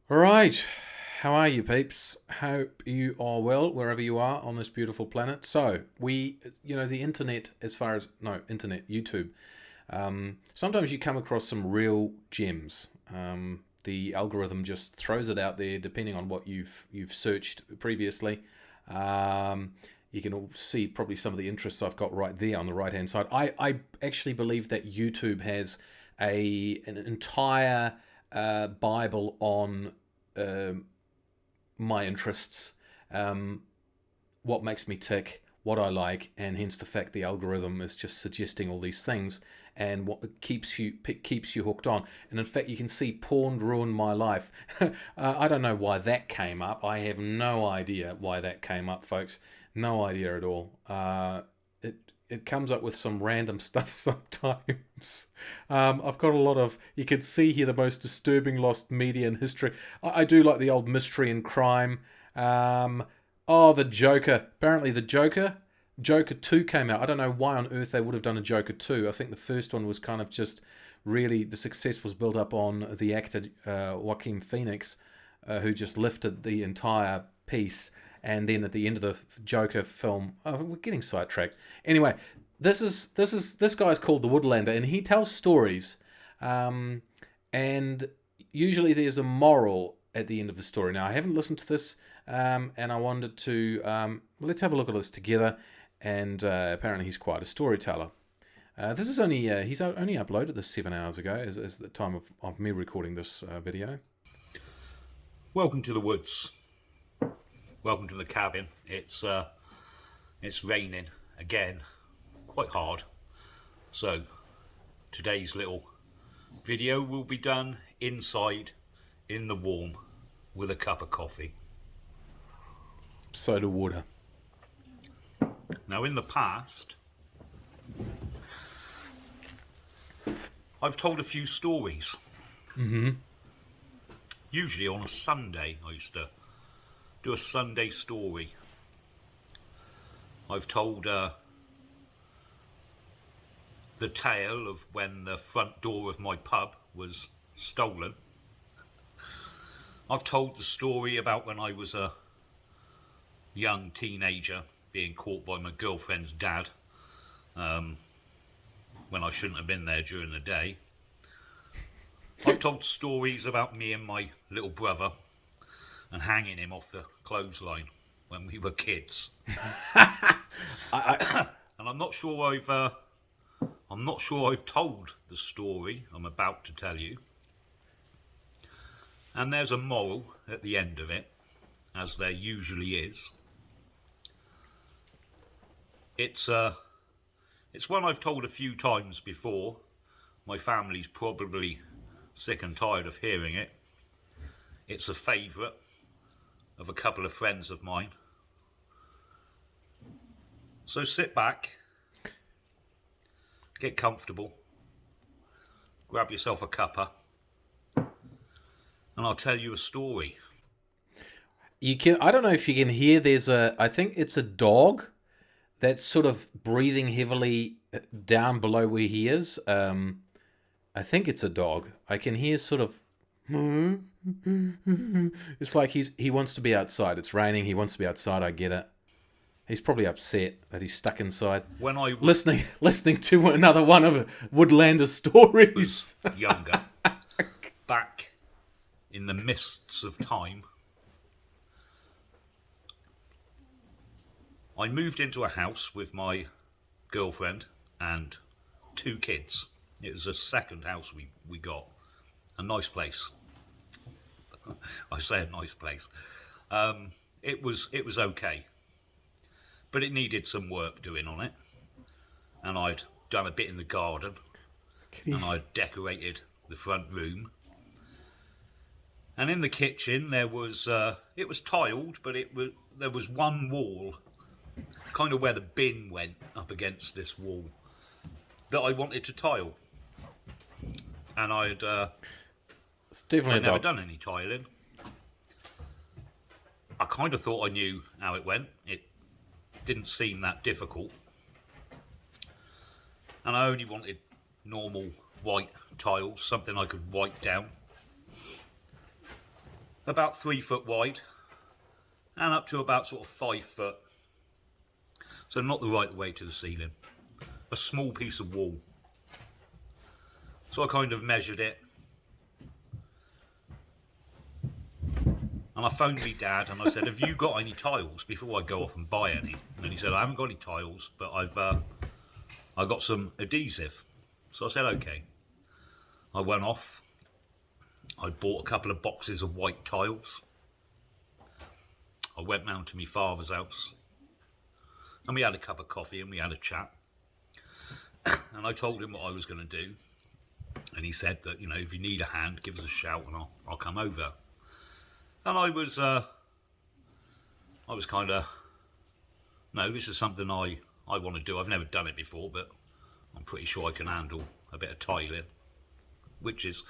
All right. How are you, peeps? Hope you are well wherever you are on this beautiful planet. So, the internet, as far as, no, internet, YouTube, sometimes you come across some real gems. The algorithm just throws it out there depending on what you've searched previously. You can all see probably some of the interests I've got right there on the right hand side. I actually believe that YouTube has an entire Bible on um my interests, um, what makes me tick, what I like, and hence the fact the algorithm is just suggesting all these things, and what keeps you hooked on. And in fact, you can see porn ruin my life. I don't know why that came up. I have no idea why that came up, folks. No idea at all. It it comes up with some random stuff sometimes. I've got a lot of. You can see here the most disturbing lost media in history. I do like the old mystery and crime. Um, oh, the Joker. Apparently, the Joker 2 came out. I don't know why on earth they would have done a Joker 2. I think the first one was kind of just really the success was built up on the actor Joaquin Phoenix, who just lifted the entire piece. And then at the end of the Joker film, oh, we're getting sidetracked. Anyway, this guy's called the Woodlander, and he tells stories, um, and usually there's a moral at the end of the story. Now, I haven't listened to this, and I wanted to let's have a look at this together. And apparently, he's quite a storyteller. This is only he's only uploaded this 7 hours ago, as the time of me recording this video. Welcome to the woods. Welcome to the cabin. It's raining again, quite hard. So today's little video will be done inside, in the warm, with a cup of coffee. Soda water. Now, in the past, I've told a few stories. Usually on a Sunday, I used to do a Sunday story. I've told the tale of when the front door of my pub was stolen. I've told the story about when I was a young teenager being caught by my girlfriend's dad when I shouldn't have been there during the day. I've told stories about me and my little brother and hanging him off the clothesline when we were kids. And I'm not sure I've told the story I'm about to tell you. And there's a moral at the end of it, as there usually is. It's one I've told a few times before. My family's probably sick and tired of hearing it. It's a favourite of a couple of friends of mine. So sit back, get comfortable, grab yourself a cuppa, and I'll tell you a story. You can. I don't know if you can hear. I think it's a dog that's sort of breathing heavily down below where he is. I think it's a dog. I can hear sort of. It's like he wants to be outside. It's raining. He wants to be outside. I get it. He's probably upset that he's stuck inside, When I listening to another one of Woodlander's stories. was younger, back in the mists of time, I moved into a house with my girlfriend and two kids. It was a second house we got. A nice place. I say a nice place. It was okay, but it needed some work doing on it. And I'd done a bit in the garden, and I'd decorated the front room. And in the kitchen there was it was tiled, but there was one wall, kind of where the bin went up against this wall, that I wanted to tile. And It's definitely I'd a never dog. done any tiling. I kind of thought I knew how it went. It didn't seem that difficult. And I only wanted normal white tiles, something I could wipe down. about 3 foot wide and up to about sort of 5 foot. So not the right way to the ceiling. A small piece of wall. So I kind of measured it. And I phoned me dad and I said, have you got any tiles before I go off and buy any? And he said, I haven't got any tiles, but I've got some adhesive. So I said, okay. I went off. I bought a couple of boxes of white tiles. I went round to my father's house. And we had a cup of coffee and we had a chat. And I told him what I was going to do. And he said that, you know, if you need a hand, give us a shout and I'll come over. And I was kind of, no, this is something I want to do. I've never done it before, but I'm pretty sure I can handle a bit of tiling, which is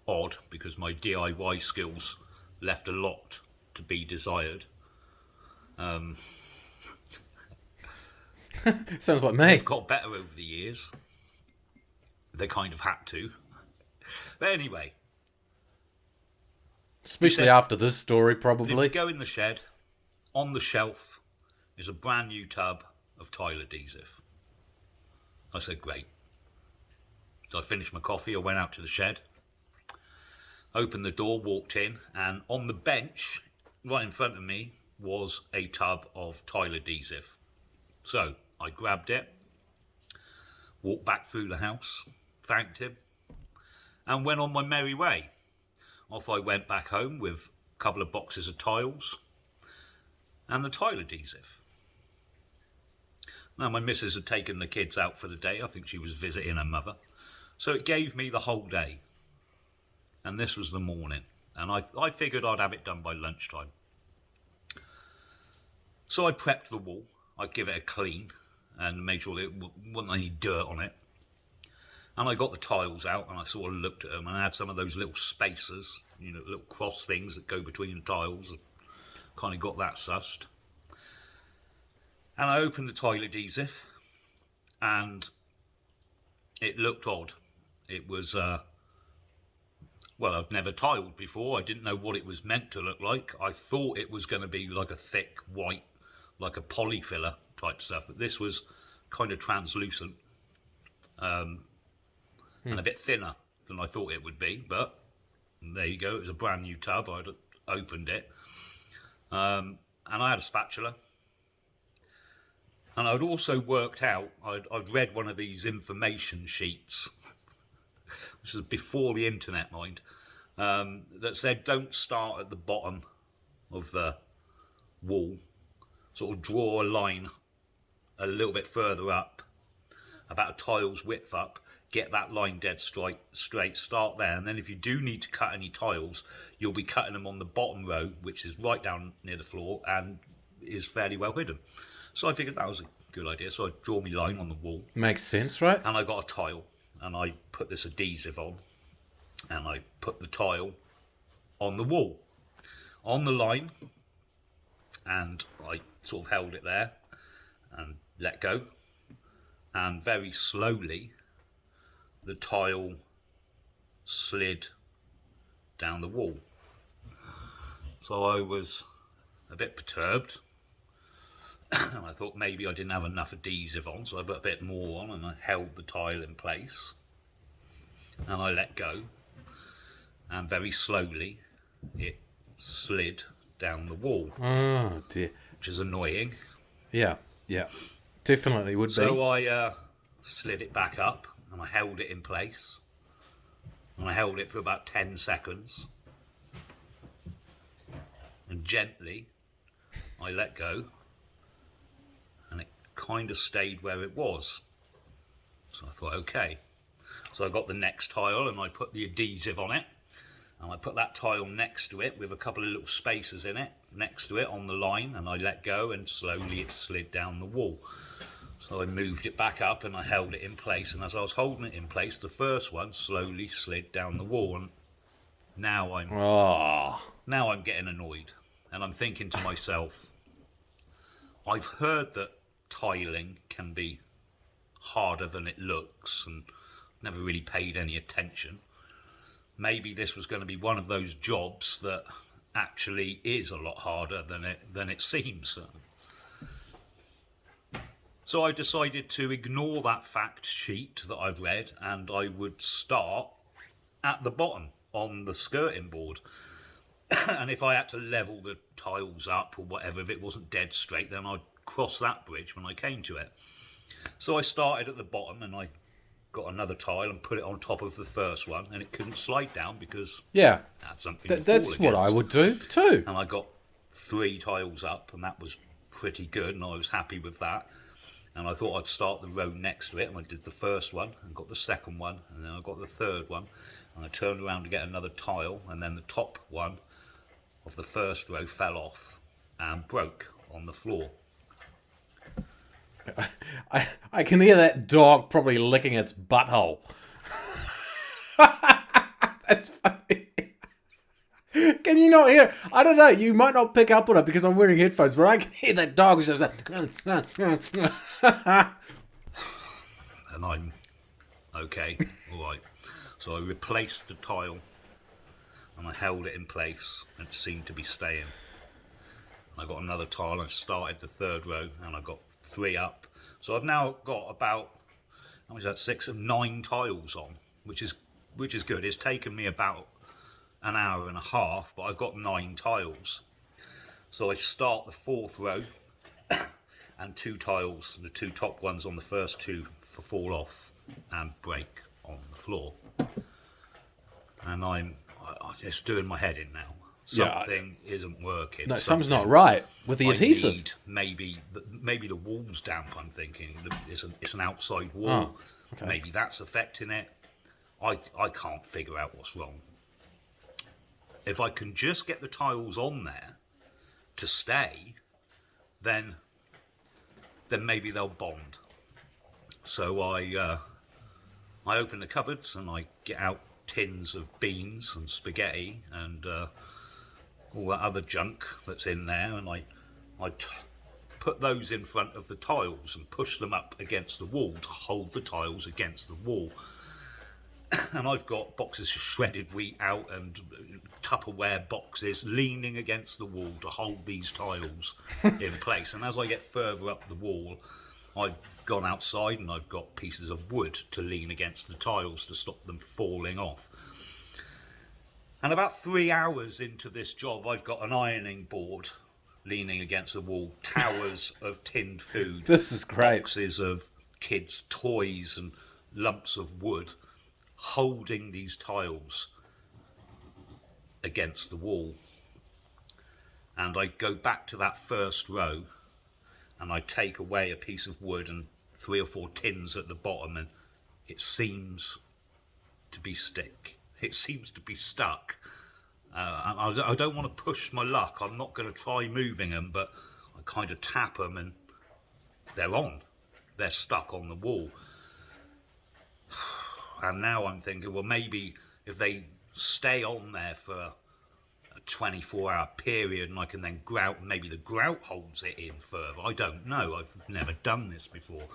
odd because my DIY skills left a lot to be desired. Sounds like me. They've got better over the years. They kind of had to. But anyway. Especially after this story, probably. If you go in the shed, on the shelf is a brand new tub of tile adhesive. I said, great. So I finished my coffee, I went out to the shed, opened the door, walked in, and on the bench, right in front of me, was a tub of tile adhesive. So I grabbed it, walked back through the house, thanked him, and went on my merry way. Off I went back home with a couple of boxes of tiles and the tile adhesive. Now my missus had taken the kids out for the day. I think she was visiting her mother. So it gave me the whole day. And this was the morning. And I figured I'd have it done by lunchtime. So I prepped the wall. I'd give it a clean and made sure there wasn't any dirt on it. And I got the tiles out and I sort of looked at them and I had some of those little spacers, you know, little cross things that go between the tiles. Kind of got that sussed. And I opened the tile adhesive and it looked odd. It was, well, I'd never tiled before. I didn't know what it was meant to look like. I thought it was going to be like a thick white, like a polyfiller type stuff. But this was kind of translucent. And a bit thinner than I thought it would be, but there you go. It was a brand new tub. I'd opened it, and I had a spatula, and I'd also worked out. I'd read one of these information sheets, which was before the internet, mind, that said don't start at the bottom of the wall. Sort of draw a line a little bit further up, about a tile's width up. Get that line dead straight, start there, and then if you do need to cut any tiles, you'll be cutting them on the bottom row, which is right down near the floor and is fairly well hidden. So I figured that was a good idea, so I draw my line on the wall. Makes sense, right? And I got a tile, and I put this adhesive on, and I put the tile on the wall, on the line, and I sort of held it there, and let go, and very slowly, the tile slid down the wall. So I was a bit perturbed. And I thought maybe I didn't have enough adhesive on, so I put a bit more on and I held the tile in place. And I let go. And very slowly it slid down the wall. Oh dear. Which is annoying. Yeah. Definitely would be. So I slid it back up. And I held it in place. And I held it for about 10 seconds. And gently, I let go. And it kind of stayed where it was. So I thought, okay. So I got the next tile and I put the adhesive on it. And I put that tile next to it with a couple of little spacers in it, next to it on the line. And I let go and slowly it slid down the wall. So I moved it back up and I held it in place. And as I was holding it in place, the first one slowly slid down the wall. And now I'm getting annoyed. And I'm thinking to myself, I've heard that tiling can be harder than it looks and never really paid any attention. Maybe this was going to be one of those jobs that actually is a lot harder than it seems. So I decided to ignore that fact sheet that I've read, and I would start at the bottom on the skirting board. And if I had to level the tiles up or whatever, if it wasn't dead straight, then I'd cross that bridge when I came to it. So I started at the bottom, and I got another tile and put it on top of the first one, and it couldn't slide down because Yeah. it had something to fall That's what I against. would do too. And I got 3 tiles up, and that was pretty good, and I was happy with that. And I thought I'd start the row next to it, and I did the first one and got the second one, and then I got the third one, and I turned around to get another tile, and then the top one of the first row fell off and broke on the floor. I can hear that dog probably licking its butthole. That's funny. Can you not hear? I don't know. You might not pick up on it because I'm wearing headphones, but I can hear that dog just like. And I'm okay, all right. So I replaced the tile, and I held it in place, and it seemed to be staying. I got another tile, and I started the third row, and I got 3 up. So I've now got about, how much is that, 6 and 9 tiles on, which is good. It's taken me about an hour and a half, but I've got 9 tiles. So I start the 4th row, and 2 tiles, the 2 top ones on the first 2 fall off and break on the floor. And I'm just doing my head in now. Something isn't working. No, something's not right with the adhesive. Maybe the wall's damp. I'm thinking it's an outside wall. Okay. Maybe that's affecting it. I can't figure out what's wrong. If I can just get the tiles on there to stay, then maybe they'll bond. So I open the cupboards and I get out tins of beans and spaghetti and all that other junk that's in there, and I put those in front of the tiles and push them up against the wall to hold the tiles against the wall. And I've got boxes of shredded wheat out and Tupperware boxes leaning against the wall to hold these tiles in place. And as I get further up the wall, I've gone outside and I've got pieces of wood to lean against the tiles to stop them falling off. And about 3 hours into this job, I've got an ironing board leaning against the wall, towers of tinned food. This is great. Boxes of kids' toys and lumps of wood holding these tiles against the wall. And I go back to that first row and I take away a piece of wood and 3 or 4 tins at the bottom, and it seems to be It seems to be stuck. I don't want to push my luck. I'm not going to try moving them, but I kind of tap them and they're on. They're stuck on the wall. And now I'm thinking, well, maybe if they stay on there for a 24-hour period and I can then grout, maybe the grout holds it in further. I don't know. I've never done this before.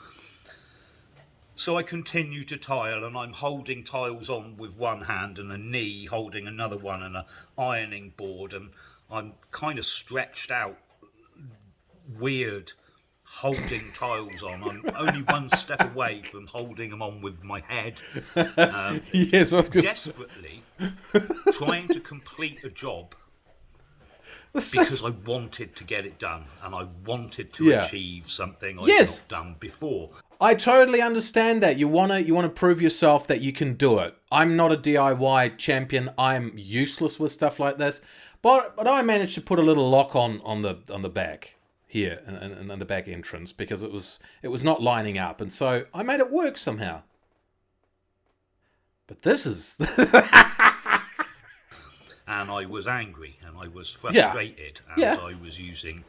So I continue to tile, and I'm holding tiles on with one hand and a knee holding another one and an ironing board, and I'm kind of stretched out, weird, holding tiles on. I'm only one step away from holding them on with my head. Yes, I'm just desperately trying to complete a job because I wanted to get it done, and I wanted to achieve something I've not done before. I totally understand that. You wanna prove yourself that you can do it. I'm not a DIY champion. I'm useless with stuff like this. But I managed to put a little lock on the back here and the back entrance because it was not lining up, and so I made it work somehow. But this is and I was angry and I was frustrated and I was using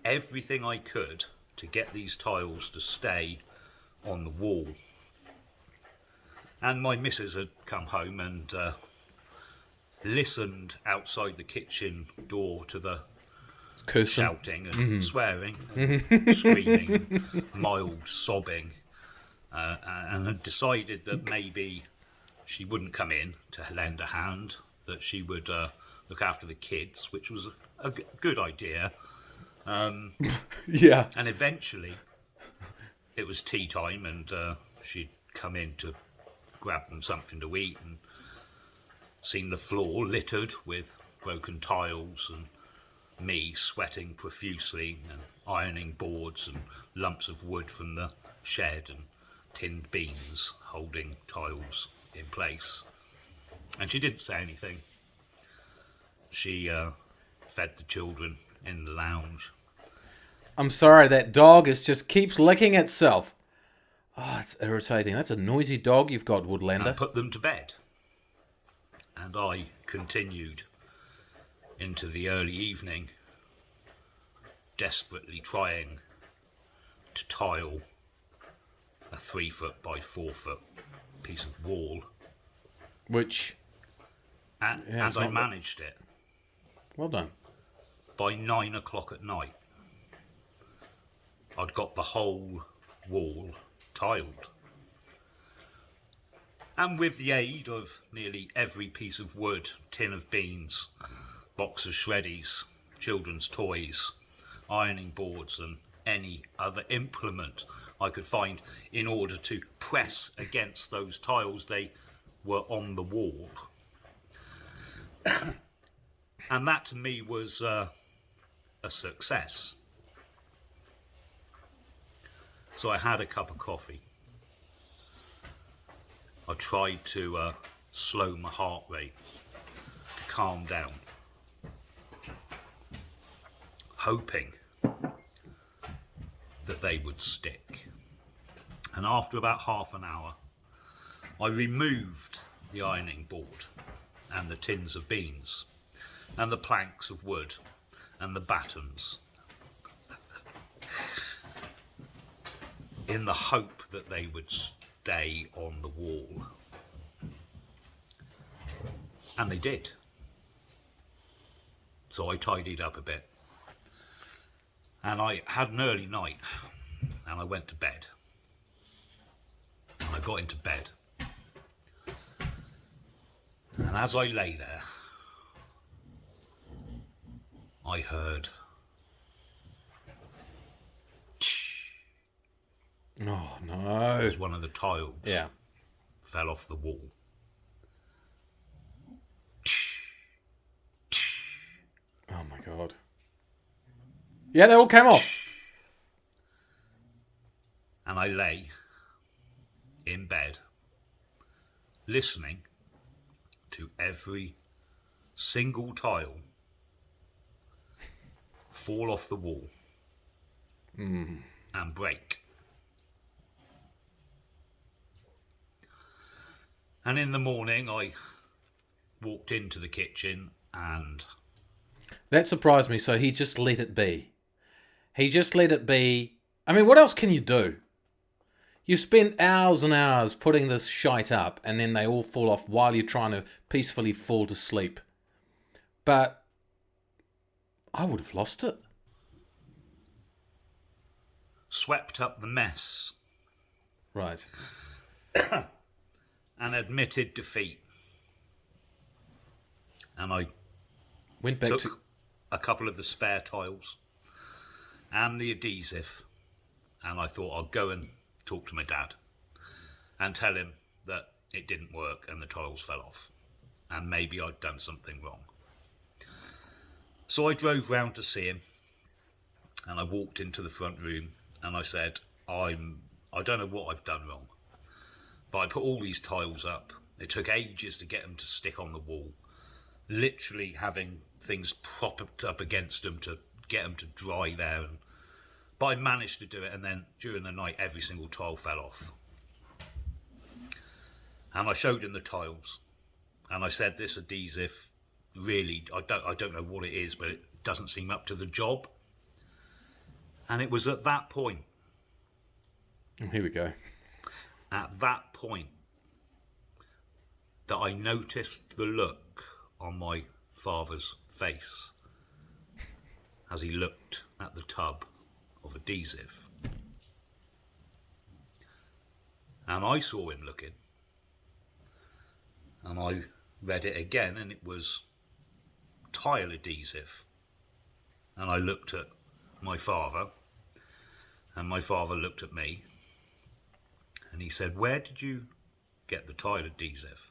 everything I could to get these tiles to stay on the wall. And my missus had come home and listened outside the kitchen door to the cursing, shouting and swearing and screaming and mild sobbing, and had decided that maybe she wouldn't come in to lend a hand, that she would look after the kids, which was a good idea. Yeah. And eventually, it was tea time, and she'd come in to grab them something to eat, and seen the floor littered with broken tiles, and me sweating profusely, and ironing boards and lumps of wood from the shed, and tinned beams holding tiles in place. And she didn't say anything. She fed the children in the lounge. I'm sorry, that dog just keeps licking itself. Oh, it's irritating. That's a noisy dog you've got, Woodlander. And put them to bed. And I continued into the early evening, desperately trying to tile a 3 foot by 4 foot piece of wall. Which... And I managed it. Well done. By 9 o'clock at night, I'd got the whole wall tiled. And with the aid of nearly every piece of wood, tin of beans, box of shreddies, children's toys, ironing boards and any other implement I could find in order to press against those tiles, they were on the wall. And that to me was a success. So I had a cup of coffee. I tried to slow my heart rate, to calm down, hoping that they would stick. And after about half an hour, I removed the ironing board and the tins of beans and the planks of wood and the battens, in the hope that they would stay on the wall. And they did. So I tidied up a bit. And I had an early night. And I went to bed. And I got into bed. And as I lay there, I heard... Oh, no. as one of the tiles fell off the wall. Oh, my God. Yeah, they all came off. And I lay in bed, listening to every single tile fall off the wall and break. And in the morning, I walked into the kitchen and... That surprised me, so he just let it be. He just let it be. I mean, what else can you do? You spend hours and hours putting this shite up, and then they all fall off while you're trying to peacefully fall to sleep. But I would have lost it. swept up the mess. Right. And admitted defeat. And I Went back took to a couple of the spare tiles and the adhesive, and I thought I'll go and talk to my dad and tell him that it didn't work and the tiles fell off and maybe I'd done something wrong. So I drove round to see him, and I walked into the front room and I said, I don't know what I've done wrong, but I put all these tiles up. It took ages to get them to stick on the wall, literally having things propped up against them to get them to dry there. But I managed to do it, and then during the night every single tile fell off. And I showed him the tiles, and I said, this adhesive, really, I don't know what it is, but it doesn't seem up to the job. And it was at that point, here we go. At that point, that I noticed the look on my father's face as he looked at the tub of adhesive. And I saw him looking, and I read it again, and it was tile adhesive. And I looked at my father, and my father looked at me, and he said, "Where did you get the tile adhesive?"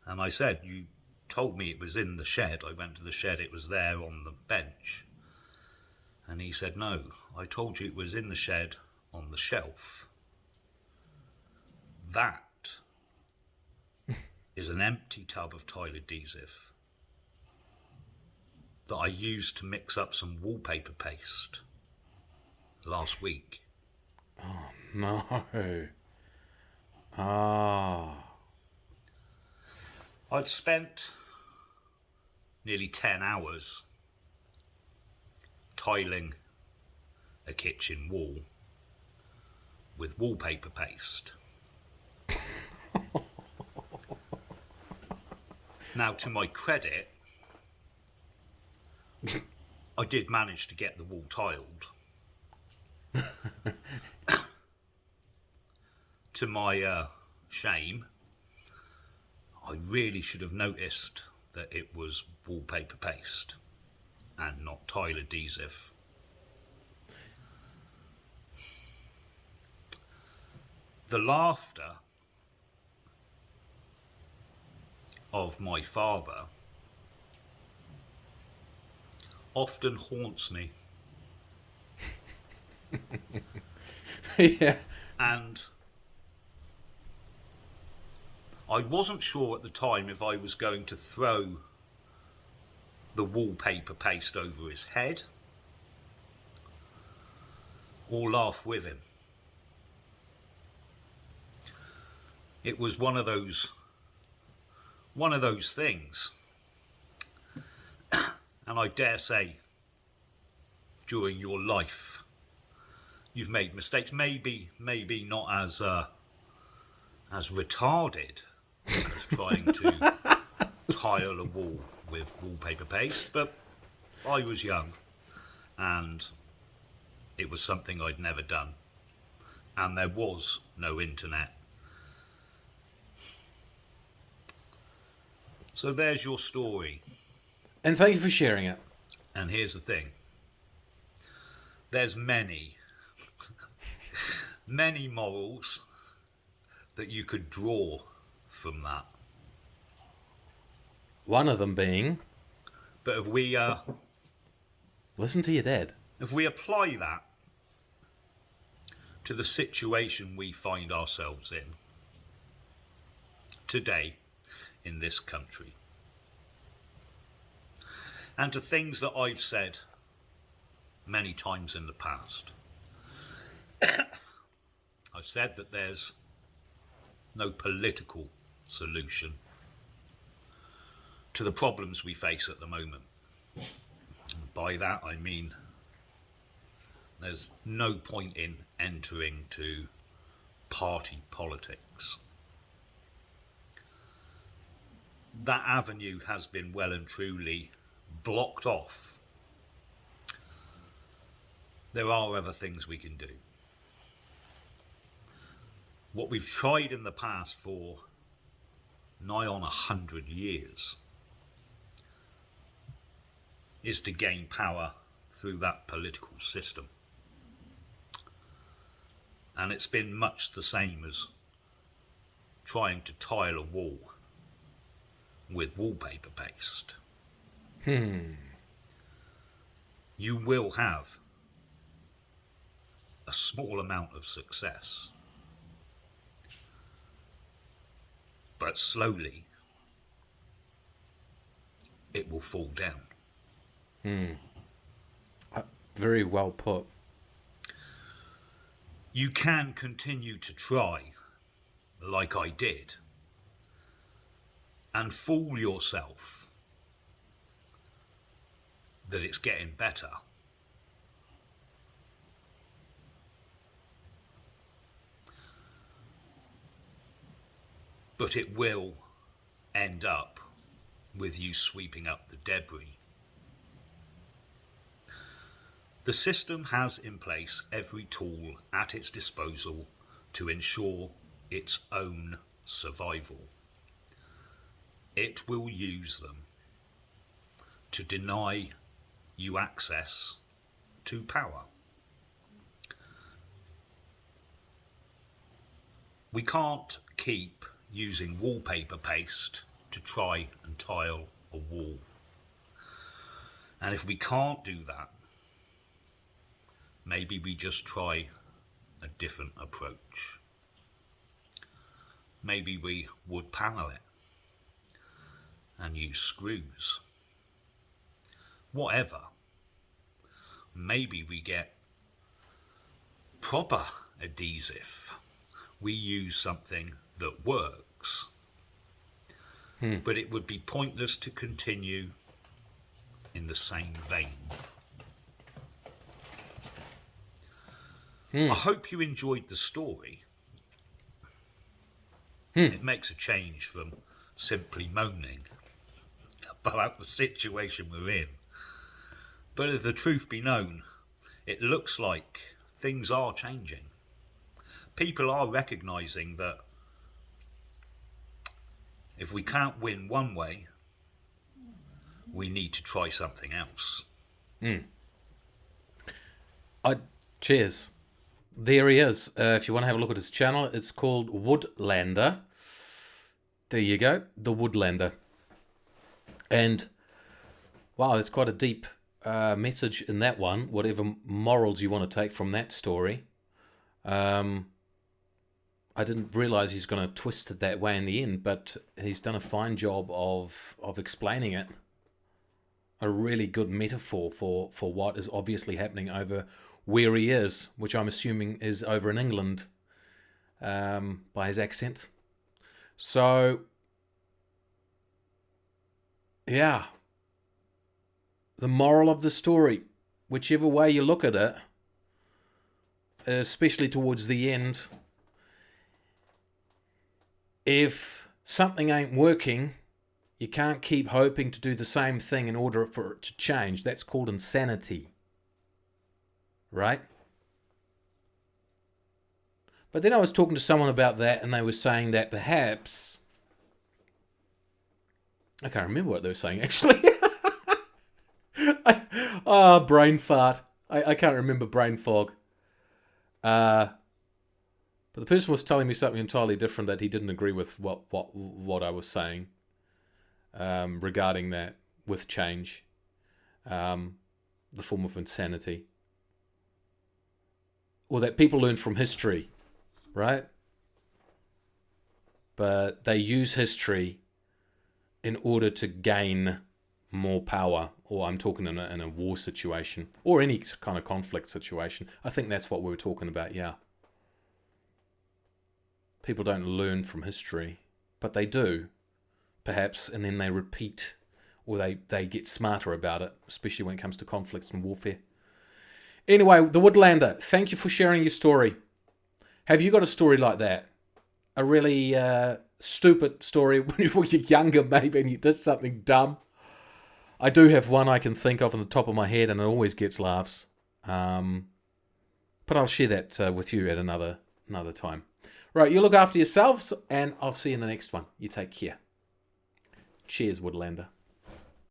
And I said, "You told me it was in the shed. I went to the shed, it was there on the bench." And he said, "No, I told you it was in the shed on the shelf. That is an empty tub of tile adhesive that I used to mix up some wallpaper paste last week." No. Ah. I'd spent nearly 10 hours tiling a kitchen wall with wallpaper paste. Now, to my credit, I did manage to get the wall tiled. To my shame, I really should have noticed that it was wallpaper paste and not tile adhesive. The laughter of my father often haunts me. Yeah. And I wasn't sure at the time if I was going to throw the wallpaper paste over his head or laugh with him. It was one of those things. And I dare say, during your life, you've made mistakes. Maybe not as retarded as trying to tile a wall with wallpaper paste, but I was young, and it was something I'd never done, and there was no internet. So there's your story. And thank you for sharing it. And here's the thing. There's many morals that you could draw from that. One of them being, But listen to your dad. if we apply that to the situation we find ourselves in today in this country, and to things that I've said many times in the past, I've said that there's no political solution to the problems we face at the moment. And by that I mean there's no point in entering to party politics. That avenue has been well and truly blocked off. There are other things we can do. What we've tried in the past for nigh on 100 years is to gain power through that political system. And it's been much the same as trying to tile a wall with wallpaper paste. You will have a small amount of success, but slowly it will fall down. Very well put. You can continue to try, like I did, and fool yourself that it's getting better. But it will end up with you sweeping up the debris. The system has in place every tool at its disposal to ensure its own survival. It will use them to deny you access to power. We can't keep using wallpaper paste to try and tile a wall. And if we can't do that, maybe we just try a different approach. Maybe we wood panel it and use screws. Whatever. Maybe we get proper adhesive. We use something that works. But it would be pointless to continue in the same vein. I hope you enjoyed the story. It makes a change from simply moaning about the situation we're in. But if the truth be known, it looks like things are changing. People are recognising that if we can't win one way, we need to try something else. Cheers. There he is. If you want to have a look at his channel, it's called Woodlander. There you go, the Woodlander. And wow, it's quite a deep message in that one. Whatever morals you want to take from that story. I didn't realise he's going to twist it that way in the end, but he's done a fine job of explaining it. A really good metaphor for what is obviously happening over where he is, which I'm assuming is over in England by his accent. So, yeah. The moral of the story, whichever way you look at it, especially towards the end, if something ain't working, you can't keep hoping to do the same thing in order for it to change. That's called insanity. Right? But then I was talking to someone about that, and they were saying that perhaps... I can't remember what they were saying, actually. Brain fart. I can't remember, brain fog. But the person was telling me something entirely different, that he didn't agree with what I was saying regarding that with change, the form of insanity, or that people learn from history, right? But they use history in order to gain more power, or I'm talking in a war situation, or any kind of conflict situation. I think that's what we were talking about, yeah. People don't learn from history, but they do, perhaps, and then they repeat, or they get smarter about it, especially when it comes to conflicts and warfare. Anyway, the Woodlander, thank you for sharing your story. Have you got a story like that? A really stupid story when you were younger, maybe, and you did something dumb? I do have one I can think of on the top of my head, and it always gets laughs. But I'll share that with you at another time. Right, you look after yourselves, and I'll see you in the next one. You take care. Cheers, Woodlander.